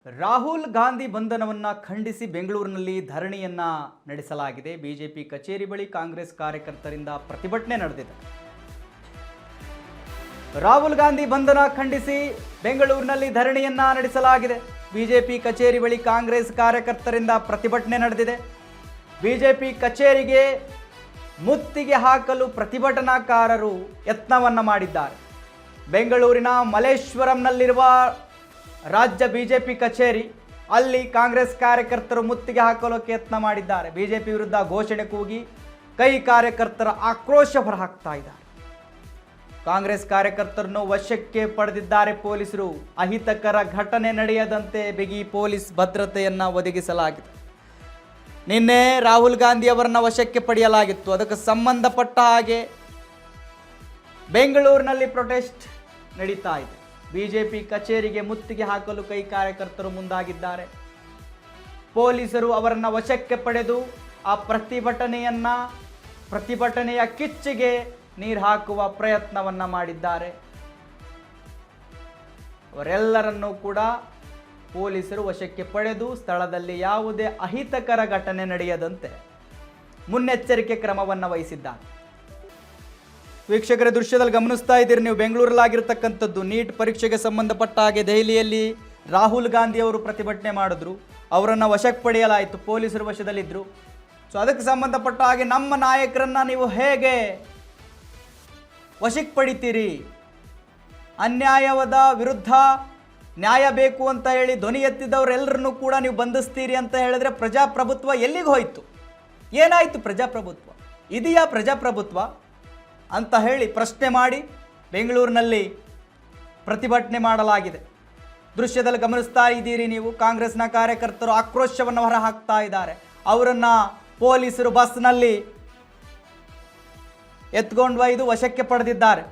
ರಾಹುಲ್ ಗಾಂಧಿ ಬಂಧನವನ್ನು ಖಂಡಿಸಿ ಬೆಂಗಳೂರಿನಲ್ಲಿ ಧರಣಿಯನ್ನ ನಡೆಸಲಾಗಿದೆ. ಬಿಜೆಪಿ ಕಚೇರಿ ಬಳಿ ಕಾಂಗ್ರೆಸ್ ಕಾರ್ಯಕರ್ತರಿಂದ ಪ್ರತಿಭಟನೆ ನಡೆದಿದೆ. ರಾಹುಲ್ ಗಾಂಧಿ ಬಂಧನ ಖಂಡಿಸಿ ಬೆಂಗಳೂರಿನಲ್ಲಿ ಧರಣಿಯನ್ನ ನಡೆಸಲಾಗಿದೆ. ಬಿಜೆಪಿ ಕಚೇರಿ ಬಳಿ ಕಾಂಗ್ರೆಸ್ ಕಾರ್ಯಕರ್ತರಿಂದ ಪ್ರತಿಭಟನೆ ನಡೆದಿದೆ. ಬಿಜೆಪಿ ಕಚೇರಿಗೆ ಮುತ್ತಿಗೆ ಹಾಕಲು ಪ್ರತಿಭಟನಾಕಾರರು ಯತ್ನವನ್ನ ಮಾಡಿದ್ದಾರೆ. ಬೆಂಗಳೂರಿನ ಮಲ್ಲೇಶ್ವರಂನಲ್ಲಿರುವ ರಾಜ್ಯ ಬಿಜೆಪಿ ಕಚೇರಿ ಅಲ್ಲಿ ಕಾಂಗ್ರೆಸ್ ಕಾರ್ಯಕರ್ತರು ಮುತ್ತಿಗೆ ಹಾಕಲು ಯತ್ನ ಮಾಡಿದ್ದಾರೆ. ಬಿಜೆಪಿ ವಿರುದ್ಧ ಘೋಷಣೆ ಕೂಗಿ ಕೈ ಕಾರ್ಯಕರ್ತರ ಆಕ್ರೋಶ ಹೊರಹಾಕ್ತಾ ಇದ್ದಾರೆ. ಕಾಂಗ್ರೆಸ್ ಕಾರ್ಯಕರ್ತರನ್ನು ವಶಕ್ಕೆ ಪಡೆದಿದ್ದಾರೆ ಪೊಲೀಸರು. ಅಹಿತಕರ ಘಟನೆ ನಡೆಯದಂತೆ ಬಿಗಿ ಪೊಲೀಸ್ ಭದ್ರತೆಯನ್ನು ಒದಗಿಸಲಾಗಿದೆ. ನಿನ್ನೆ ರಾಹುಲ್ ಗಾಂಧಿ ಅವರನ್ನ ವಶಕ್ಕೆ ಪಡೆಯಲಾಗಿತ್ತು. ಅದಕ್ಕೆ ಸಂಬಂಧಪಟ್ಟ ಹಾಗೆ ಬೆಂಗಳೂರಿನಲ್ಲಿ ಪ್ರೊಟೆಸ್ಟ್ ನಡೀತಾ ಇದೆ. ಬಿಜೆಪಿ ಕಚೇರಿಗೆ ಮುತ್ತಿಗೆ ಹಾಕಲು ಕೈ ಕಾರ್ಯಕರ್ತರು ಮುಂದಾಗಿದ್ದಾರೆ. ಪೊಲೀಸರು ಅವರನ್ನು ವಶಕ್ಕೆ ಪಡೆದು ಆ ಪ್ರತಿಭಟನೆಯ ಕಿಚ್ಚಿಗೆ ನೀರು ಹಾಕುವ ಪ್ರಯತ್ನವನ್ನ ಮಾಡಿದ್ದಾರೆ. ಅವರೆಲ್ಲರನ್ನೂ ಕೂಡ ಪೊಲೀಸರು ವಶಕ್ಕೆ ಪಡೆದು ಸ್ಥಳದಲ್ಲಿ ಯಾವುದೇ ಅಹಿತಕರ ಘಟನೆ ನಡೆಯದಂತೆ ಮುನ್ನೆಚ್ಚರಿಕೆ ಕ್ರಮವನ್ನು ವಹಿಸಿದ್ದಾರೆ. ವೀಕ್ಷಕರ ದೃಶ್ಯದಲ್ಲಿ ಗಮನಿಸ್ತಾ ಇದ್ದೀರಿ ನೀವು, ಬೆಂಗಳೂರಲ್ಲಾಗಿರ್ತಕ್ಕಂಥದ್ದು ನೀಟ್ ಪರೀಕ್ಷೆಗೆ ಸಂಬಂಧಪಟ್ಟ ಹಾಗೆ ದೆಹಲಿಯಲ್ಲಿ ರಾಹುಲ್ ಗಾಂಧಿ ಅವರು ಪ್ರತಿಭಟನೆ ಮಾಡಿದ್ರು. ಅವರನ್ನು ವಶಕ್ಕೆ ಪಡೆಯಲಾಯಿತು, ಪೊಲೀಸರು ವಶದಲ್ಲಿದ್ದರು. ಸೊ ಅದಕ್ಕೆ ಸಂಬಂಧಪಟ್ಟ ಹಾಗೆ ನಮ್ಮ ನಾಯಕರನ್ನು ನೀವು ಹೇಗೆ ವಶಕ್ಕೆ ಪಡಿತೀರಿ? ಅನ್ಯಾಯವಾದ ವಿರುದ್ಧ ನ್ಯಾಯ ಬೇಕು ಅಂತ ಹೇಳಿ ಧ್ವನಿ ಎತ್ತಿದವರೆಲ್ಲರನ್ನೂ ಕೂಡ ನೀವು ಬಂಧಿಸ್ತೀರಿ ಅಂತ ಹೇಳಿದ್ರೆ ಪ್ರಜಾಪ್ರಭುತ್ವ ಎಲ್ಲಿಗೆ ಹೋಯಿತು? ಏನಾಯಿತು ಪ್ರಜಾಪ್ರಭುತ್ವ? ಇದೆಯಾ ಪ್ರಜಾಪ್ರಭುತ್ವ ಅಂತ ಹೇಳಿ ಪ್ರಶ್ನೆ ಮಾಡಿ ಬೆಂಗಳೂರಿನಲ್ಲಿ ಪ್ರತಿಭಟನೆ ಮಾಡಲಾಗಿದೆ. ದೃಶ್ಯದಲ್ಲಿ ಗಮನಿಸ್ತಾ ಇದ್ದೀರಿ ನೀವು, ಕಾಂಗ್ರೆಸ್ನ ಕಾರ್ಯಕರ್ತರು ಆಕ್ರೋಶವನ್ನು ಹೊರಹಾಕ್ತಾ ಇದ್ದಾರೆ. ಅವರನ್ನು ಪೊಲೀಸರು ಬಸ್ನಲ್ಲಿ ಎತ್ಕೊಂಡು ಒಯ್ದು ವಶಕ್ಕೆ ಪಡೆದಿದ್ದಾರೆ.